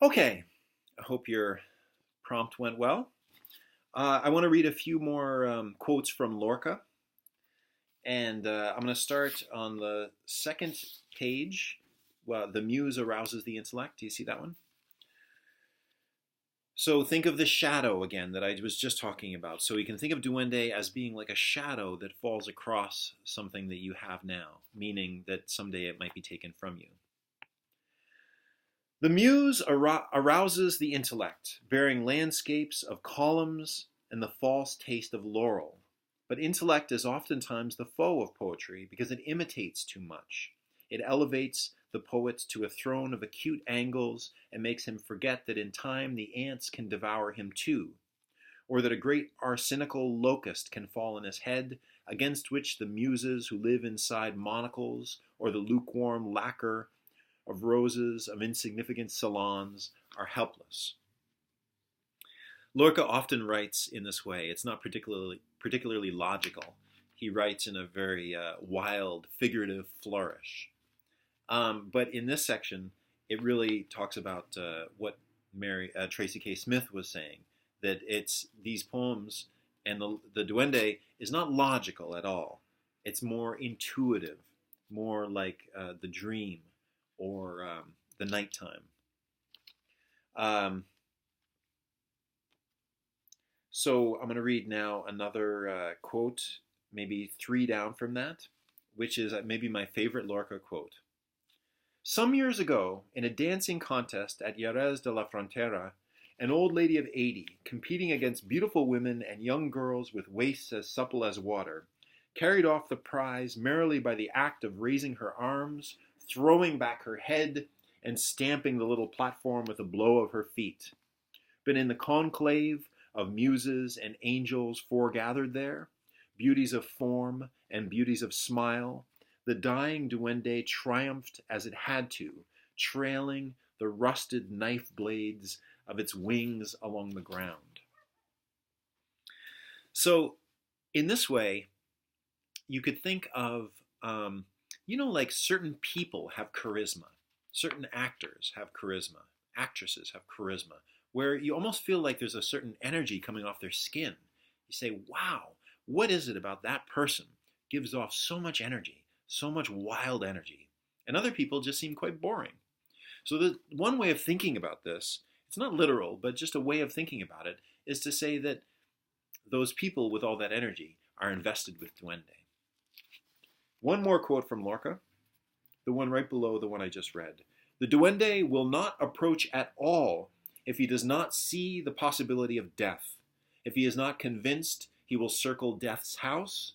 Okay, I hope your prompt went well. I want to read a few more quotes from Lorca, and I'm going to start on the second page. Well, the muse arouses the intellect. Do you see that one? So think of the shadow again that I was just talking about. So you can think of Duende as being like a shadow that falls across something that you have now, meaning that someday it might be taken from you. The muse arouses the intellect, bearing landscapes of columns and the false taste of laurel. But intellect is oftentimes the foe of poetry because it imitates too much. It elevates the poet to a throne of acute angles and makes him forget that in time the ants can devour him too, or that a great arsenical locust can fall on his head, against which the muses who live inside monocles or the lukewarm lacquer of roses of insignificant salons are helpless. Lorca often writes in this way. It's not particularly logical. He writes in a very wild, figurative flourish. But in this section, it really talks about what Tracy K. Smith was saying, that it's these poems and the Duende is not logical at all. It's more intuitive, more like the dream or the nighttime. So I'm going to read now another quote, maybe three down from that, which is maybe my favorite Lorca quote. Some years ago, in a dancing contest at Jerez de la Frontera, an old lady of 80, competing against beautiful women and young girls with waists as supple as water, carried off the prize merely by the act of raising her arms, throwing back her head, and stamping the little platform with a blow of her feet. But in the conclave of muses and angels foregathered there, beauties of form and beauties of smile, the dying Duende triumphed as it had to, trailing the rusted knife blades of its wings along the ground. So, in this way, you could think of, like certain people have charisma, certain actors have charisma, actresses have charisma, where you almost feel like there's a certain energy coming off their skin. You say, wow, what is it about that person? Gives off so much energy, so much wild energy. And other people just seem quite boring. So the one way of thinking about this, it's not literal, but just a way of thinking about it, is to say that those people with all that energy are invested with Duende. One more quote from Lorca, the one right below the one I just read. The Duende will not approach at all if he does not see the possibility of death. If he is not convinced he will circle death's house,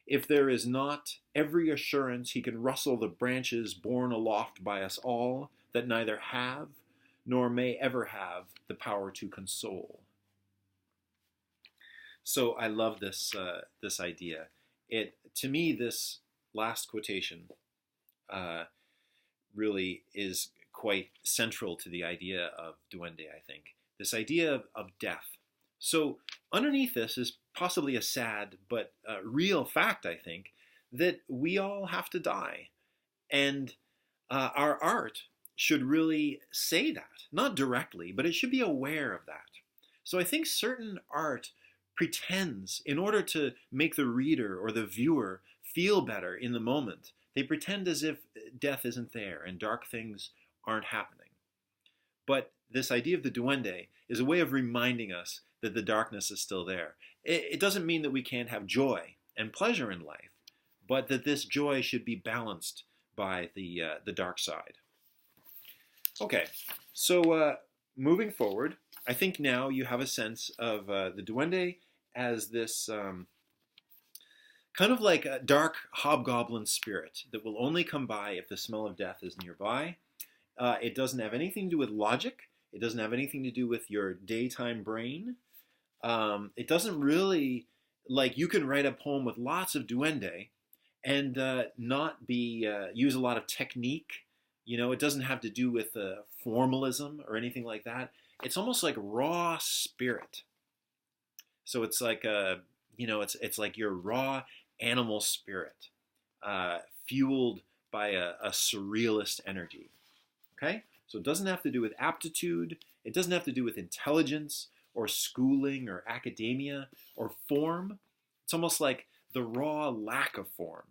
if there is not every assurance he can rustle the branches borne aloft by us all that neither have nor may ever have the power to console. So I love this idea. To me, this last quotation really is quite central to the idea of Duende, I think. This idea of death. So underneath this is possibly a sad but real fact, I think, that we all have to die. And our art should really say that. Not directly, but it should be aware of that. So I think certain art pretends, in order to make the reader or the viewer feel better in the moment, they pretend as if death isn't there and dark things aren't happening. But this idea of the Duende is a way of reminding us that the darkness is still there. It doesn't mean that we can't have joy and pleasure in life, but that this joy should be balanced by the dark side. Okay, so moving forward, I think now you have a sense of the Duende as this kind of like a dark hobgoblin spirit that will only come by if the smell of death is nearby. It doesn't have anything to do with logic. It doesn't have anything to do with your daytime brain. It doesn't really, like, you can write a poem with lots of Duende and not be use a lot of technique. It doesn't have to do with formalism or anything like that. It's almost like raw spirit. So it's like it's like your raw animal spirit, fueled by a surrealist energy. Okay, So it doesn't have to do with aptitude. It doesn't have to do with intelligence or schooling or academia or form. It's almost like the raw lack of form.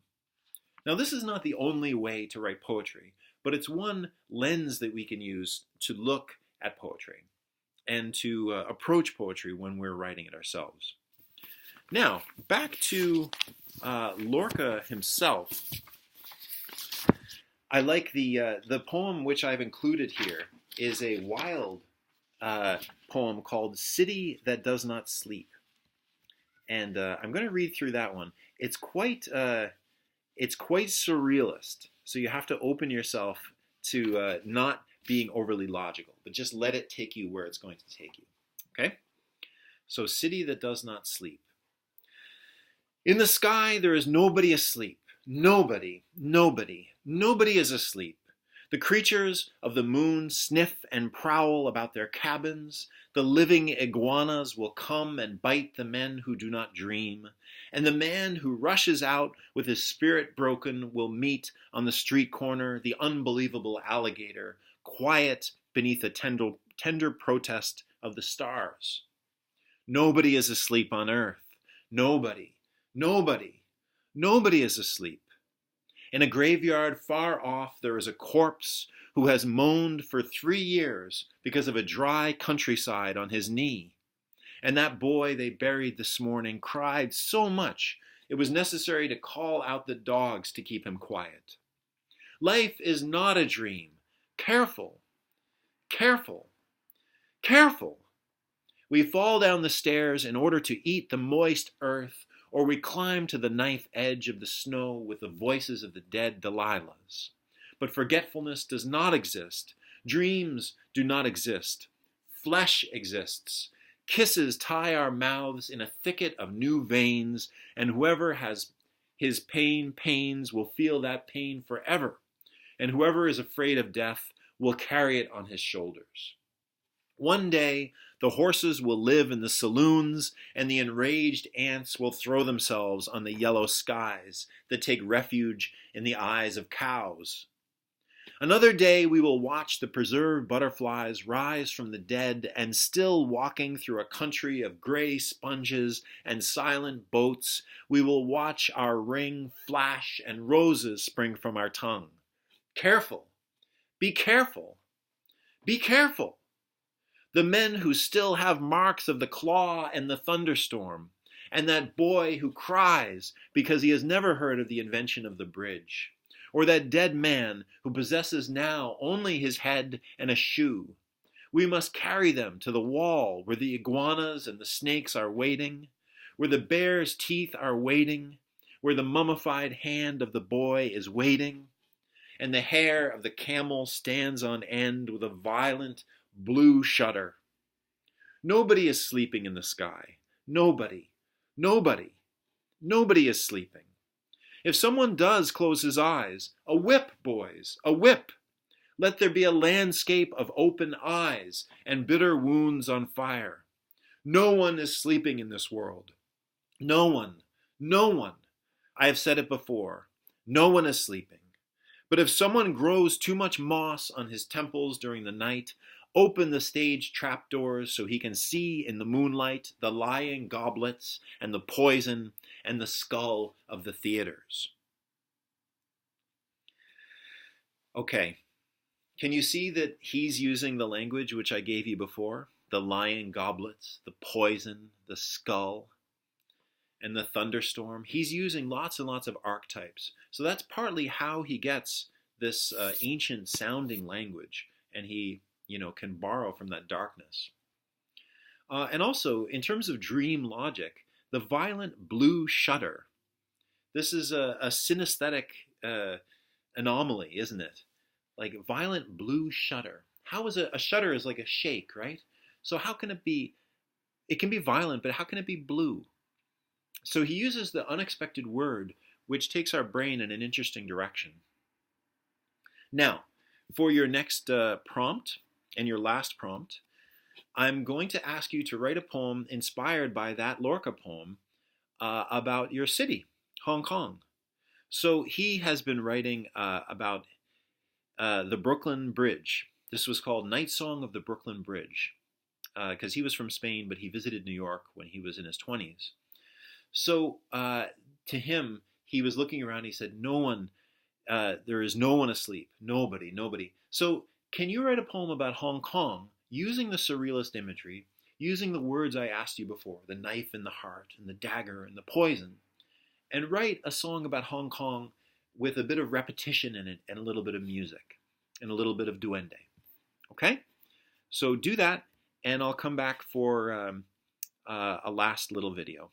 Now, this is not the only way to write poetry, but it's one lens that we can use to look at poetry and to approach poetry when we're writing it ourselves. Now, back to Lorca himself. I like the poem which I've included here is a wild poem called "City That Does Not Sleep," and I'm going to read through that one. It's quite surrealist, so you have to open yourself to not being overly logical, but just let it take you where it's going to take you. Okay? So, "City That Does Not Sleep." In the sky there is nobody asleep. Nobody, nobody, nobody is asleep. The creatures of the moon sniff and prowl about their cabins. The living iguanas will come and bite the men who do not dream. And the man who rushes out with his spirit broken will meet on the street corner the unbelievable alligator, quiet beneath a tender protest of the stars. Nobody is asleep on earth. Nobody, nobody, nobody is asleep. In a graveyard far off there is a corpse who has moaned for 3 years because of a dry countryside on his knee. And that boy they buried this morning cried so much it was necessary to call out the dogs to keep him quiet. Life is not a dream. Careful, careful, careful. We fall down the stairs in order to eat the moist earth, or we climb to the knife edge of the snow with the voices of the dead Delilahs. But forgetfulness does not exist. Dreams do not exist. Flesh exists. Kisses tie our mouths in a thicket of new veins, and whoever has his pains will feel that pain forever, and whoever is afraid of death will carry it on his shoulders. One day, the horses will live in the saloons, and the enraged ants will throw themselves on the yellow skies that take refuge in the eyes of cows. Another day we will watch the preserved butterflies rise from the dead, and still walking through a country of gray sponges and silent boats, we will watch our ring flash and roses spring from our tongue. Careful! Be careful! Be careful! The men who still have marks of the claw and the thunderstorm, and that boy who cries because he has never heard of the invention of the bridge, or that dead man who possesses now only his head and a shoe. We must carry them to the wall where the iguanas and the snakes are waiting, where the bear's teeth are waiting, where the mummified hand of the boy is waiting, and the hair of the camel stands on end with a violent blue shudder. Nobody is sleeping in the sky. Nobody. Nobody. Nobody is sleeping. If someone does close his eyes, a whip, boys, a whip. Let there be a landscape of open eyes and bitter wounds on fire. No one is sleeping in this world. No one. No one. I have said it before. No one is sleeping. But if someone grows too much moss on his temples during the night, open the stage trapdoors so he can see in the moonlight the lying goblets and the poison and the skull of the theaters. Okay, can you see that he's using the language which I gave you before? The lying goblets, the poison, the skull, and the thunderstorm. He's using lots and lots of archetypes. So that's partly how he gets this ancient sounding language, and he can borrow from that darkness. And also, in terms of dream logic, the violent blue shudder. This is a synesthetic anomaly, isn't it? Like violent blue shudder. How is a shudder is like a shake, right? So how can it be? It can be violent, but how can it be blue? So he uses the unexpected word, which takes our brain in an interesting direction. Now, for your next prompt and your last prompt, I'm going to ask you to write a poem inspired by that Lorca poem about your city, Hong Kong. So he has been writing about the Brooklyn Bridge, This was called Night Song of the Brooklyn Bridge, because he was from Spain, but he visited New York when he was in his 20s. So to him, he was looking around. He said, "No one, there is no one asleep. Nobody, nobody." So can you write a poem about Hong Kong using the surrealist imagery, using the words I asked you before, the knife in the heart and the dagger and the poison, and write a song about Hong Kong with a bit of repetition in it and a little bit of music and a little bit of Duende? Okay? So do that, and I'll come back for a last little video.